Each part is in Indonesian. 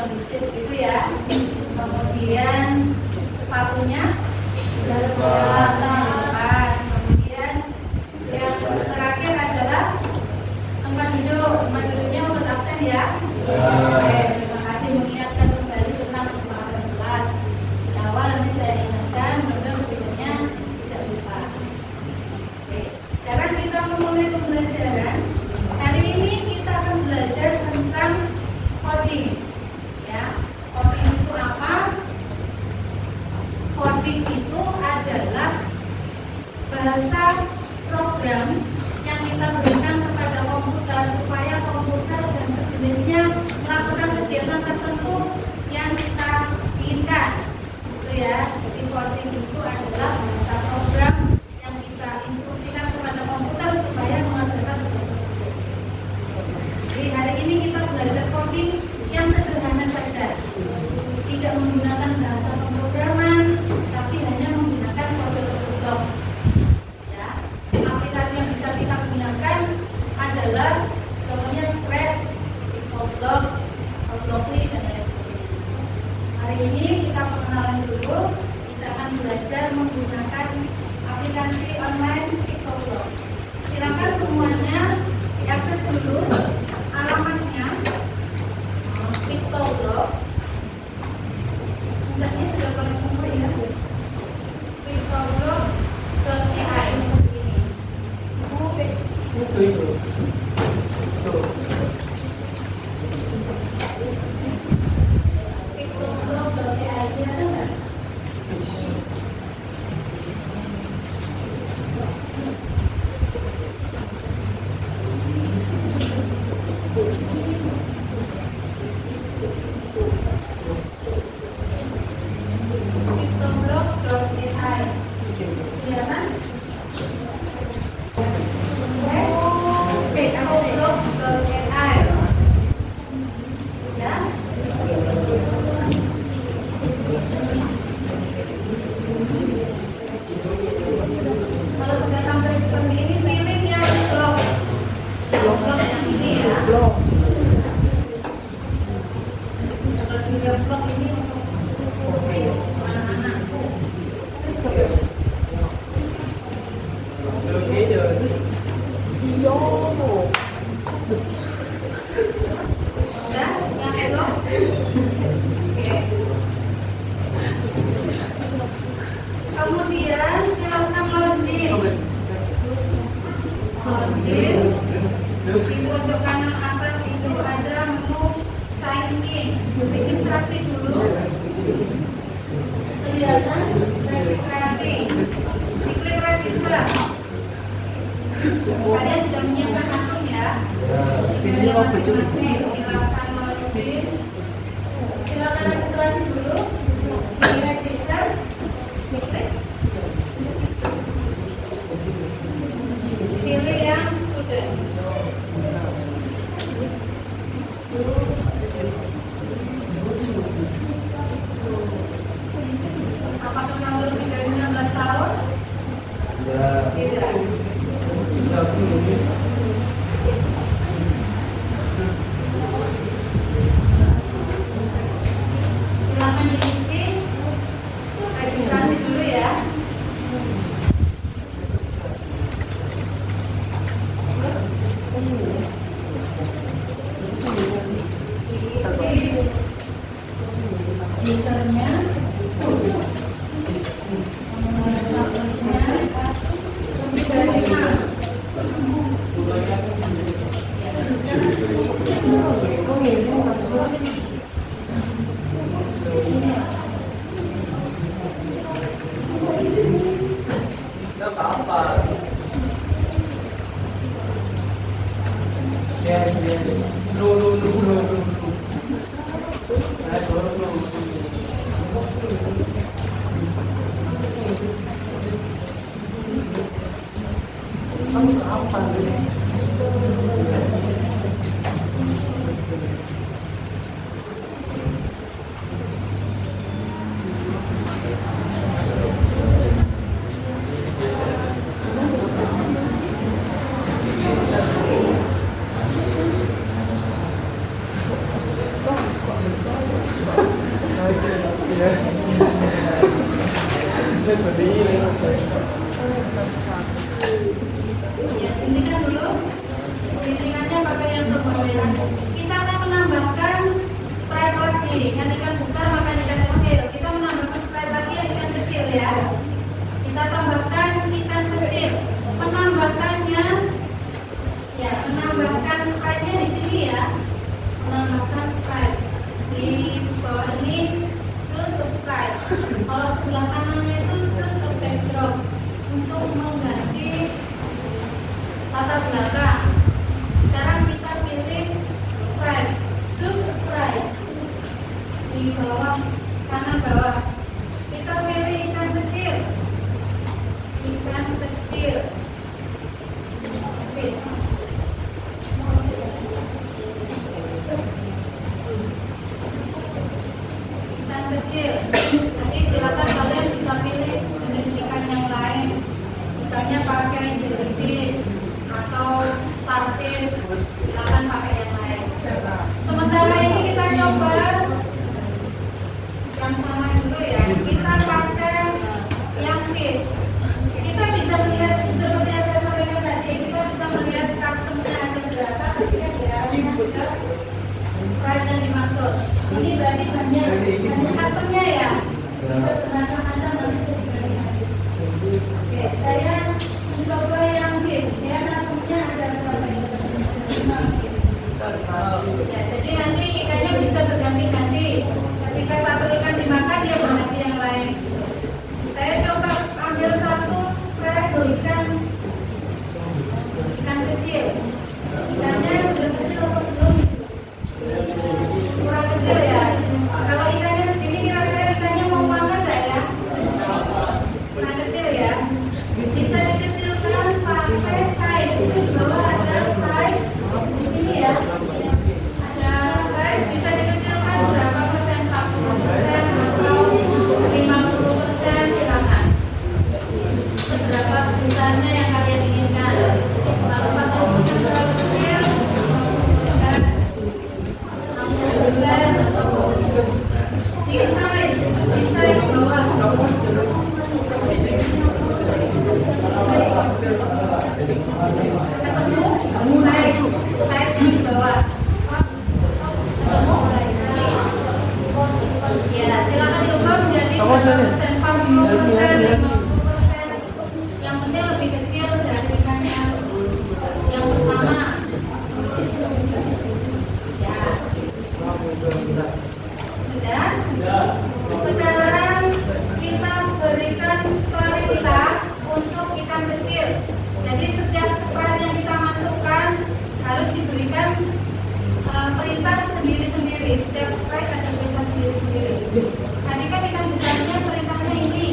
kondusif gitu ya. Kemudian sepatunya lepas. Kemudian yang terakhir adalah tempat duduknya urut absen ya. Oke, terima kasih mengingatkan kembali tentang kesepakatan kelas. Di awal nanti saya ingatkan, mudah-mudahan berikutnya tidak lupa. Oke, sekarang kita memulai pembelajaran. Hari ini kita akan belajar tentang coding. Ya, coding itu apa? Coding itu adalah bahasa program yang kita berikan kepada komputer supaya komputer dan sejenisnya melakukan kegiatan tertentu yang kita inginkan. Itu ya. Jadi coding itu adalah bahasa program yang kita instruksikan kepada komputer supaya mengerjakan sesuatu. Jadi hari ini kita belajar coding yang sederhana saja, tidak menggunakan bahasa pemrograman, tapi hanya menggunakan kode-kode blok. Ya, aplikasi yang bisa kita gunakan adalah contohnya Scratch, Pictoblock, Blockly dan lain sebagainya. Hari ini kita perkenalan dulu. Kita akan belajar menggunakan aplikasi online Pictoblock. Silakan semuanya diakses dulu alamatnya. Pictoblock. Ini sudah connect semua ya. Pictoblock.ai seperti ini. Pictoblock.ai ada nggak? Pictoblock.ai. Iya kan? Pictoblock.ai. Ya. Kalau sudah sampai seperti ini, pilih yang blog yang ini ya. Kalau sudah blog ini untuk tulis anak-anak. Ya, yang blog. Oke. Kemudian silakan login. Di pojok kanan atas itu ada menu sign in. Registrasi dulu. Kelihatan registrasi. Diklik register. Kalian sudah menyiapkan akun ya. Dari masing-masing silakan login. Silakan registrasi dulu. Di register. Diklik. Pilih yang student. usernya, lebih dari 6. Ya, intikan dulu. Intikannya pakai yang berwarna. Kita akan menambahkan sprite lagi. Yang ikan besar makan ikan kecil. Kita menambahkan sprite lagi yang ikan kecil ya. Kita tambahkan ikan kecil. Penambahannya, ya menambahkan sprite-nya di sini ya. Menambahkan sprite di bawah ini choose sprite. Kalau sebelah kanannya itu choose backdrop untuk mengganti latar belakang. Sekarang kita pilih sprite, choose sprite di bawah kanan bawah. Kita pilih ikan kecil, fish. Ikan kecil. Nanti silakan kalian bisa pilih jenis ikan yang lain. Misalnya pakai jellyfish atau starfish, silakan pakai yang lain. Sementara ini kita coba yang sama dulu ya. Kita pakai yang fish. Kita bisa melihat seperti yang saya sampaikan tadi. Kita bisa melihat customnya ada berapa ketika diarahkan ke sprite yang dimaksud. Ini berarti banyak customnya ya. Macam-macam bisa dibandingkan. Oke, saya mencoba yang fish. Ya, customnya ada berapa ini? 5. Ya, jadi nanti ikannya bisa berganti-ganti. Ketika satu ikan dimakan, dia berganti yang lain. Saya coba ambil satu sprite ikan kecil. Ikannya sudah kecil atau belum? Kurang kecil ya. Kalau ikannya segini kira-kira ikannya mau makan nggak ya? Kurang kecil ya. Bisa dikecilkan pakai size. Di bawah ada size di sini ya. Ada size bisa dikecilkan berapa persen? 40% atau 50%, silakan. Seberapa besarnya yang kalian inginkan. Kalau 40% terlalu kecil, 60% atau di size bawah. Ketemu size yang di bawah. Ya, silakan diubah menjadi 40%, 40%, 50%. Yang penting lebih kecil dari ikannya yang pertama. Ya. Sudah? Sekarang kita berikan perintah untuk ikan kecil. Jadi setiap sprite yang kita masukkan harus diberikan perintah sendiri-sendiri. Setiap sprite ada perintah sendiri-sendiri. Tadi kan ikan besarnya perintahnya ini.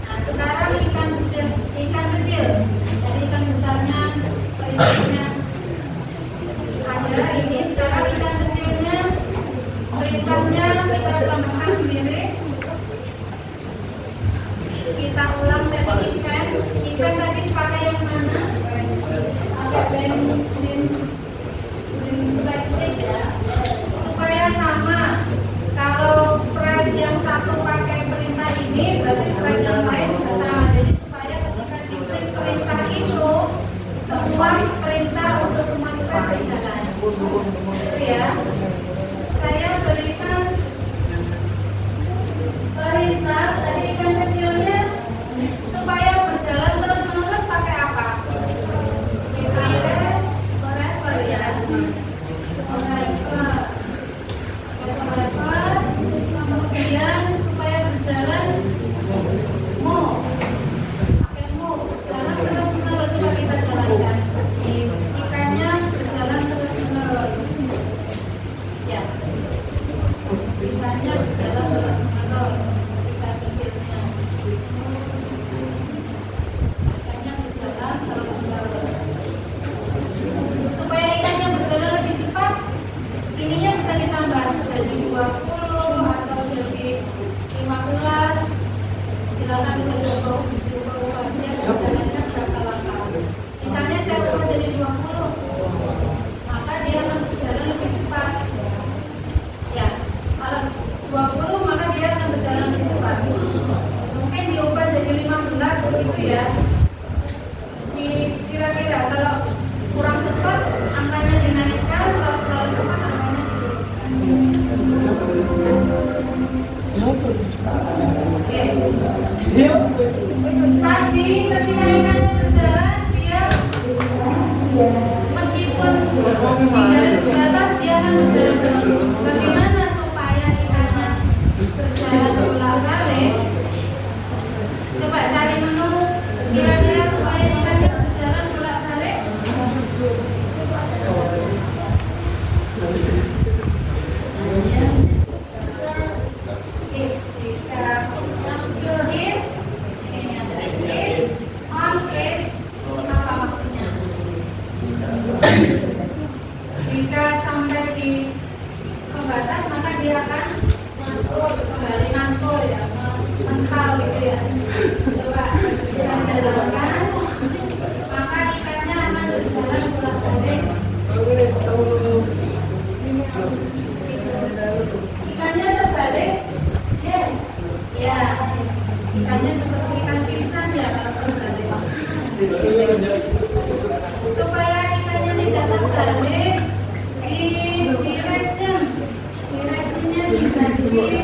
Nah, sekarang ikan kecil. Jadi ikan besarnya perintahnya ada ini. Sekarang ikan kecilnya perintahnya kita tambahkan sendiri. Kita ulang dari event. Event tadi pakai yang mana? Pakai backtick ya. Supaya sama. Kalau sprite yang satu pakai perintah ini, berarti sprite yang lain juga sama. Jadi supaya ketika diklik perintah itu, semua perintah untuk semua sprite berjalan. Itu ya. Saya berikan ikannya berjalan terus menerus, ikan kecilnya. Ikannya berjalan terus menerus. Supaya ikannya berjalan lebih cepat, ininya bisa ditambah jadi 20 atau jadi 15. Silakan bisa diubah saja berjalannya berapa langkah. Misalnya saya ubah jadi 20, maka dia akan berjalan lebih cepat. Ya, kalau 20 maka dia akan berjalan lebih cepat. Mungkin diubah jadi 15 begitu ya. Kira-kira kalau kurang cepat angkanya dinaikkan, kalau terlalu cepat angkanya diturunkan. Tadi ketika ikannya berjalan, dia meskipun di garis batas dia akan berjalan terus. Bagaimana supaya ikannya berjalan bolak-balik? Coba cari menu kira-kira supaya ikannya berjalan bolak-balik. Jika sampai di pembatas maka dia akan kembali mantul ya, mental gitu ya. Coba kita jalankan, maka ikannya akan berjalan bolak-balik. Ikannya terbalik, ya. Ikannya seperti ikan pingsan ya kalau terbalik. Supaya ikannya tidak terbalik, directionnya diganti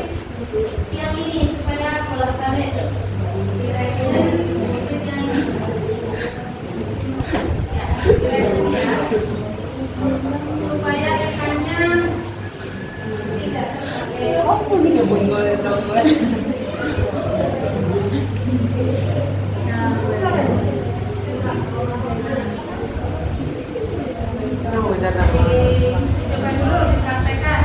yang ini supaya bolak-balik. Direction yang ini, ya, directionnya supaya ikannya tidak terbalik. Coba dulu dipraktekkan.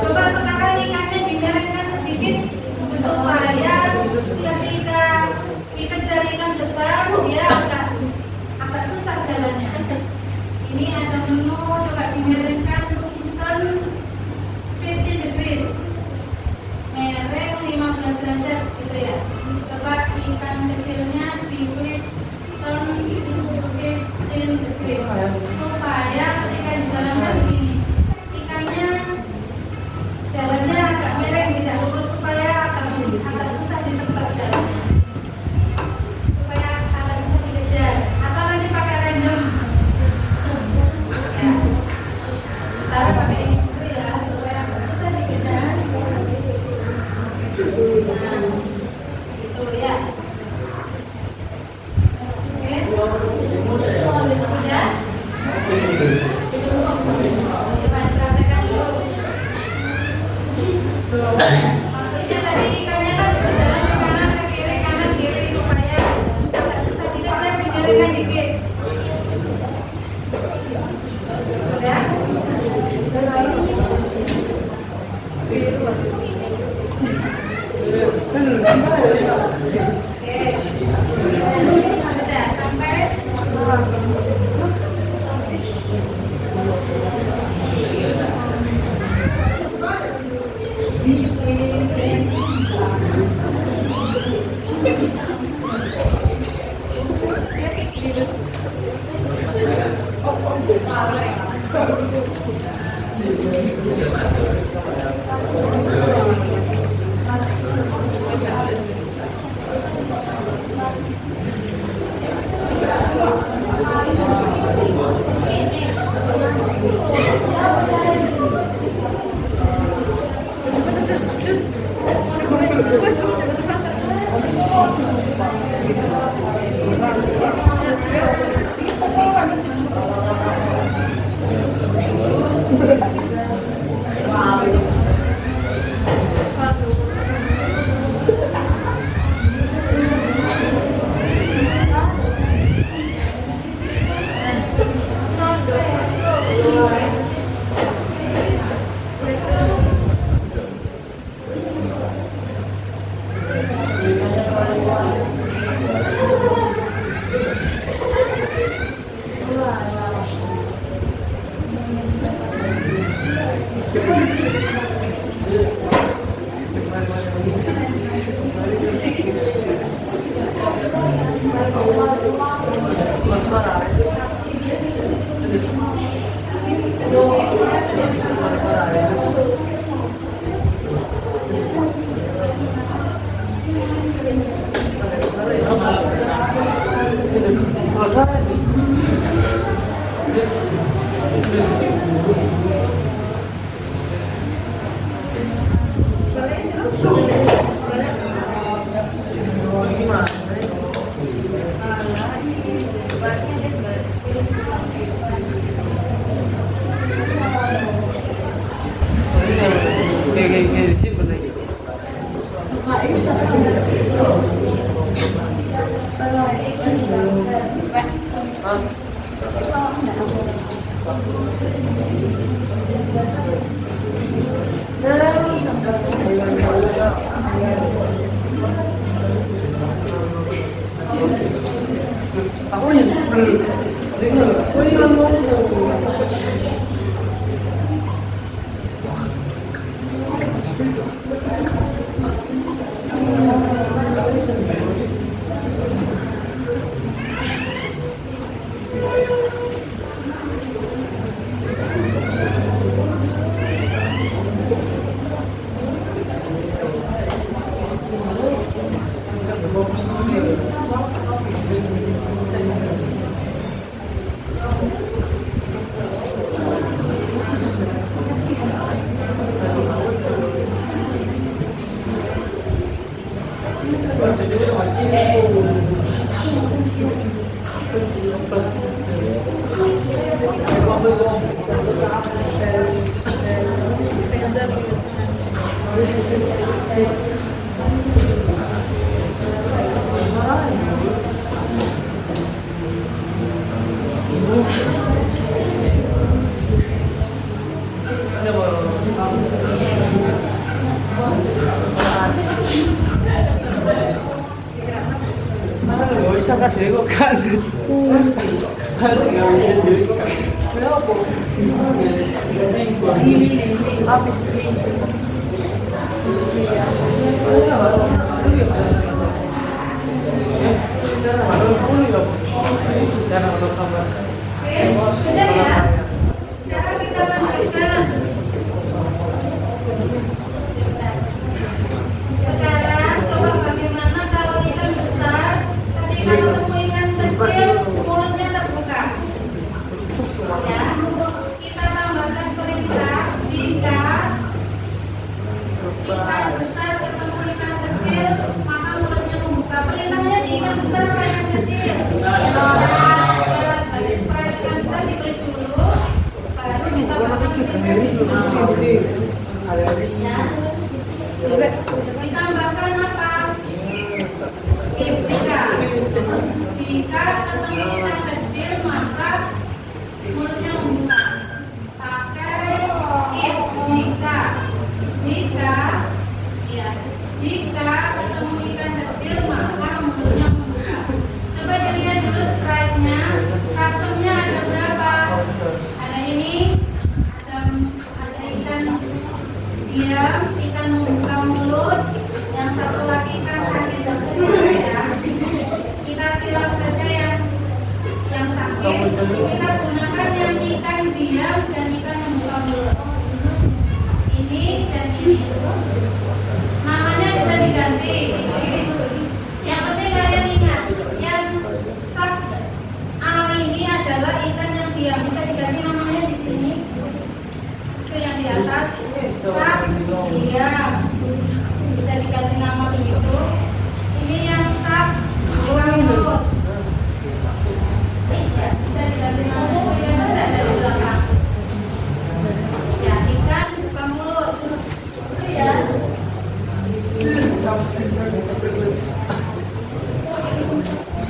Coba sekarang ikannya dimiringkan sedikit supaya ketika dikejar ikan besar dia agak susah jalannya. Ini ada menu, coba dimiringkan turn 15 degrees, miring 15 derajat gitu ya. Coba ikan kecilnya di turn 15 degrees supaya ketika dijalankan begini jalannya agak miring, tidak lurus, supaya agak susah ditebak jalannya, supaya agak susah dikejar. Atau nanti pakai random ya, ntar pakai ini dulu ya supaya agak susah dikejar. Nah, itu ya. Oke, sudah. Maksudnya tadi ikannya kan berjalan ke kanan kiri supaya agak susah dikejar, dimiringkan dikit. Sudah? Oke. Sudah sampai. 열차가 되고 가는 Sudah ya. Sekarang kita lanjutkan. Sekarang coba bagaimana kalau ikan besar, tapi kalau ketemu ikan kecil, mulutnya terbuka. Ya, kita tambahkan perintah jika ikan besar ketemu ikan kecil, maka mulutnya membuka. Perintahnya di ikan besar apa ikan kecil? Ditambahkan apa? Jika ketemu ikan kecil maka mulutnya membuka. Pakai if jika ketemu ikan kecil maka mulutnya membuka. Coba dilihat dulu sprite-nya. Customnya ada berapa? Ada ini. Ada ikan diam, ikan membuka mulut, yang satu lagi ikan sakit dan ya. Kita silam saja yang sakit. Kita gunakan yang ikan diam dan ikan membuka mulut. Ini dan ini. Namanya bisa diganti. Yang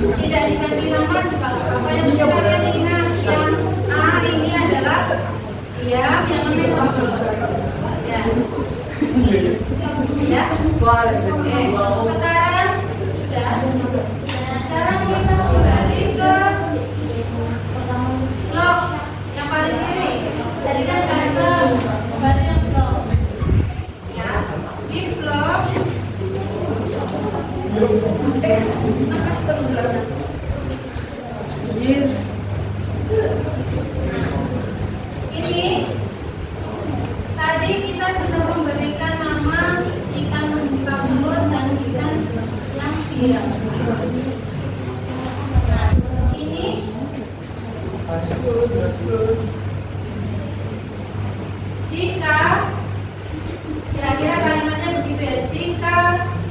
Tidak diganti nama juga nggak apa-apa, yang penting kalian ingat yang A ini adalah yang namanya Paulus. Ya. Ya. Oke. Sekarang sudah. Nah, sekarang kita kembali ke blok yang paling kiri. Tadi kan custom, kembali yang blok. Ya. Di blok ini tadi kita sudah memberikan nama ikan membuka mulut dan ikan yang diam. Nah, ini jika kira-kira kalimatnya begitu ya, jika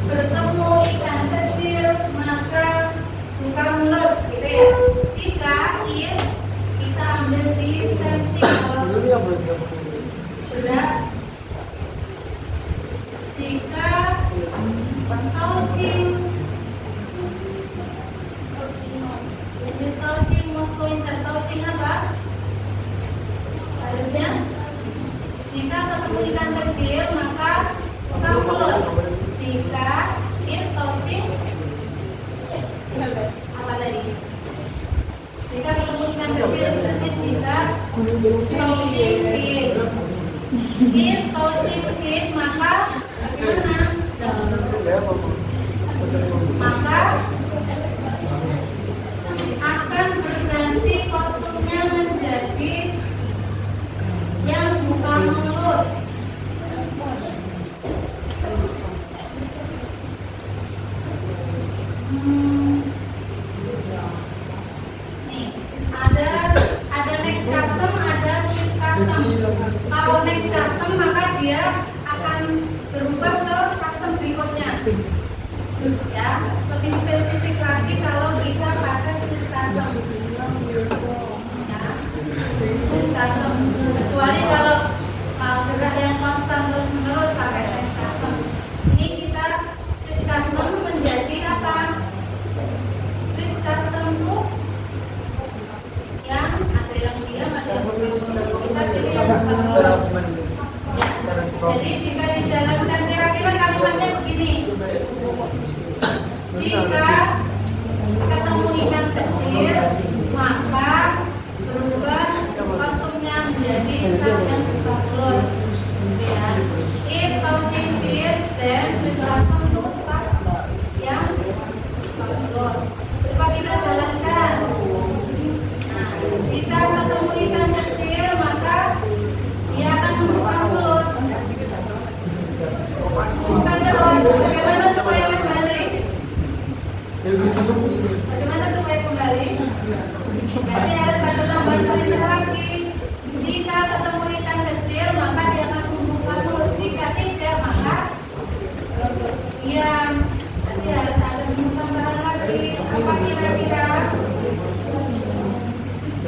bertemu ikan kecil maka buka mulut gitu ya. Jika if kita ambil di sensi sudah, jika touching muskulin touching apa harusnya jika ketemu ikan kecil maka buka mulut. Jika if touching apa tadi? Jika ketemu ikan kecil berarti jika touching fish. If touching fish maka bagaimana? Maka akan berganti kostumnya menjadi yang buka mulut. Nih, ada next custom, ada switch custom. Kalau next custom maka dia akan berubah ke custom berikutnya. Ya, lebih spesifik lagi kalau kita pakai switch custom. Ya, switch custom. Kecuali kalau gerak yang konstan terus menerus pakai next custom. Ini kita switch custom menjadi apa? Switch custom itu yang ada yang diam, ada yang bergerak. Kita pilih yang bergerak. Jadi jika dijalankan kira-kira kalimatnya begini. Jika ketemu ikan kecil maka berubah kostumnya menjadi ikan yang buka mulut. Ya. If touching fish then switch custom to start yang buka mulut. Coba kita jalankan. Nah, jika ketemu ikan kecil maka dia akan membuka mulut. Bukan terus. Bagaimana supaya kembali? Bagaimana supaya kembali? Berarti harus ada tambahan perintah lagi. Jika ketemu ikan kecil maka dia akan membuka mulut. Jika tidak maka diam. Nanti harus ada tambahan lagi. Apa kira-kira?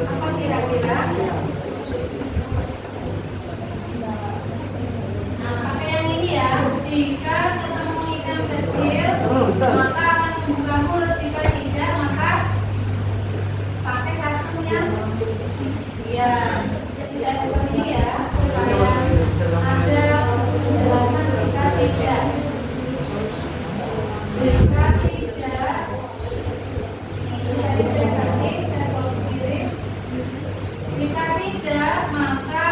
Apa kira-kira? Nah, pakai yang ini ya. Jika ketemu ikan kecil maka akan membuka mulut. Jika tidak maka pakai customnya. Ya, jadi saya buat ini ya supaya ada penjelasan jika tidak. Jika tidak, ini dari saya tadi saya bawa kiri. Jika tidak maka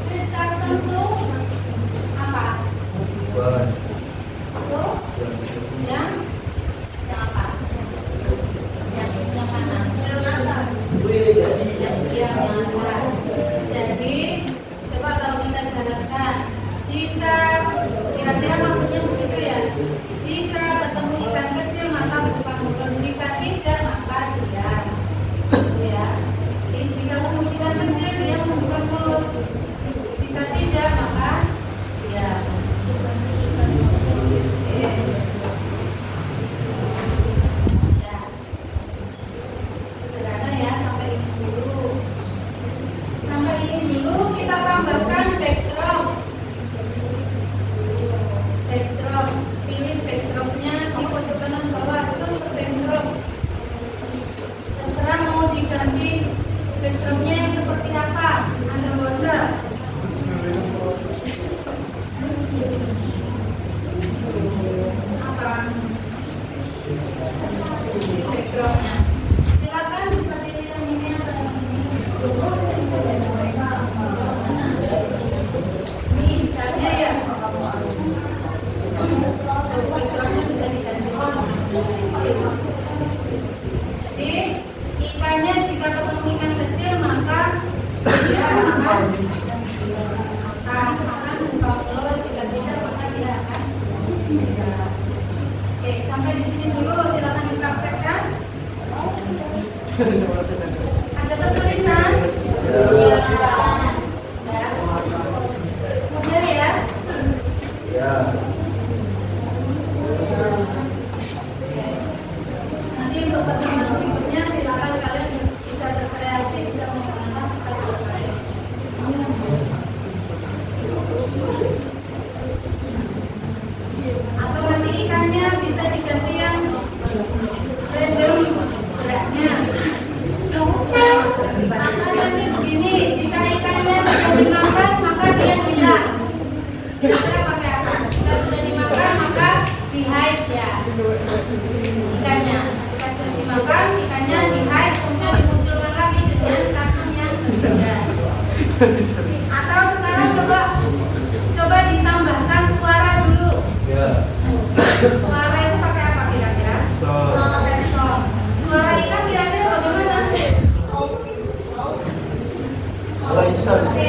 switch custom itu apa? Yang Sampai di sini dulu, silakan dipraktekkan. Ada kesulitan? Ya. Mudah ya? Ya. Nanti untuk pertemuan berikutnya silakan kalian bisa berkreasi, bisa menggunakan sekali lain. Atau nanti ikannya bisa diganti yang random beratnya. Atau nanti begini, jika ikannya sudah dimakan maka dia hilang. Kira-kira pakai apa? Jika sudah dimakan maka di hide ya ikannya. Jika sudah dimakan ikannya di hide, kemudian dimunculkan lagi dengan custom yang berbeda. Atau sekarang coba ditambahkan suara dulu. Suara itu pakai apa kira-kira? Pakai sound. Suara ikan kira-kira bagaimana? Oke, seperti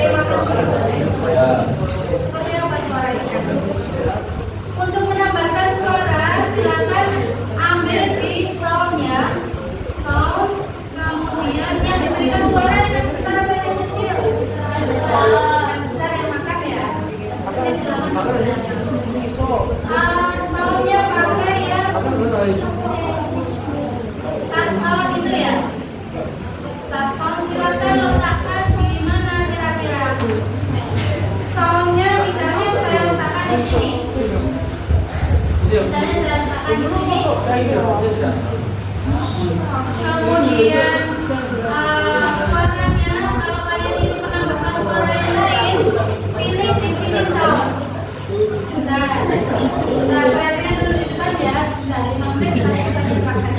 apa suara ikan? Untuk menambahkan suara, silakan ambil di sound-nya. Sound, kemudian yang diberikan suara yang besar atau yang kecil? Yang besar yang makan ya. Oke, silakan. Sound-nya pakai ya. Start sound itu ya. Start sound silakan letakkan di mana kira-kira? Sound-nya misalnya saya letakkan di sini. Misalnya saya letakkan di sini. Kemudian suaranya, kalau kalian ingin menambahkan suara yang lain, pilih di sini sound. Nah, perhatikan dulu itu saja. Sudah 5 menit saya sudah dipakai.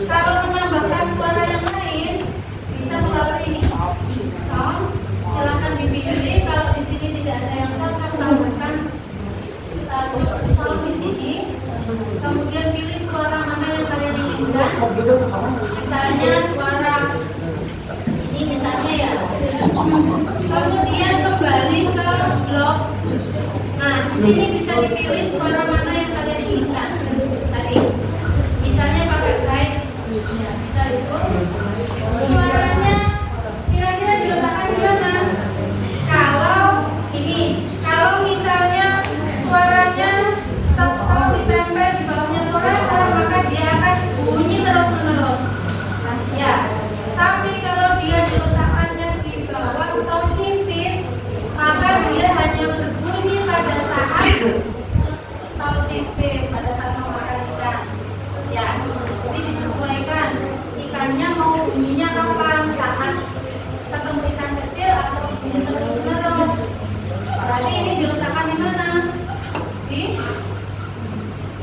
Kalau menambahkan suara yang lain, bisa melalui ini sound. Silakan dipilih. Kalau di sini tidak ada yang sound, tambahkan sound di sini. Kemudian pilih suara mana yang kalian inginkan. Misalnya suara ini misalnya ya. Kemudian kembali ke blok. Nah, di sini bisa dipilih suara mana yang kalian inginkan. Tadi, misalnya pakai guide, ya bisa itu. Suaranya kira-kira diletakkan di mana? Kalau ini, kalau misalnya suaranya start sound ditempel di bawahnya forever, maka dia akan bunyi terus-menerus. Ya, tapi kalau dia diletakkannya di bawah touching fish, maka dia hanya berbunyi pada saat touching fish, pada saat memakan ikan. Ya, jadi disesuaikan ikannya mau bunyinya kapan, saat ketemu ikan kecil atau bunyi terus-menerus. Berarti ini diletakkan di mana? Di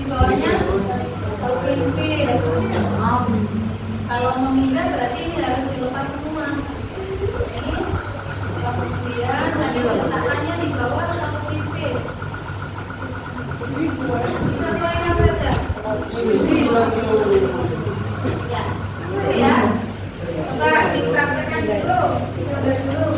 bawahnya touching fish. Kalau memindai berarti ini harus dilepas semua. Ini kemudian nanti letakkannya di bawah touching fish. Disesuaikan saja. Ya, ya. Coba dipraktekkan dulu. Coba dulu.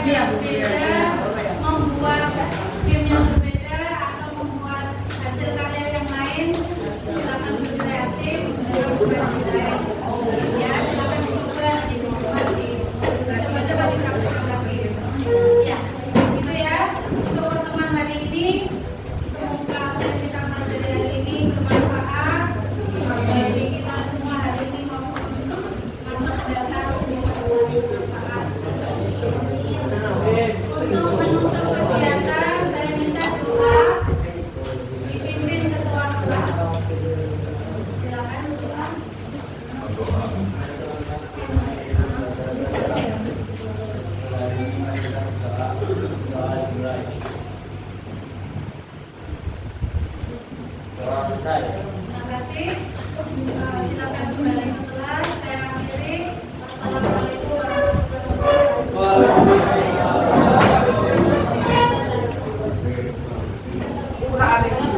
yang berbeda, membuat game yang berbeda atau membuat hasil karya yang lain, silakan berkreasi dengan berkreasi. Ya, silakan dicoba coba-coba dipraktikkan lagi. Ya, gitu ya. Untuk pertemuan hari ini, semoga apa yang kita pelajari hari ini bermanfaat bagi kita semua hari ini maupun masa mendatang. Semoga bermanfaat. Untuk menutup kegiatan, saya minta doa dipimpin ketua kelas. Silakan doa. Terima kasih. Silakan kembali ke kelas. Saya akhiri. Wassalamualaikum warahmatullahi wabarakatuh.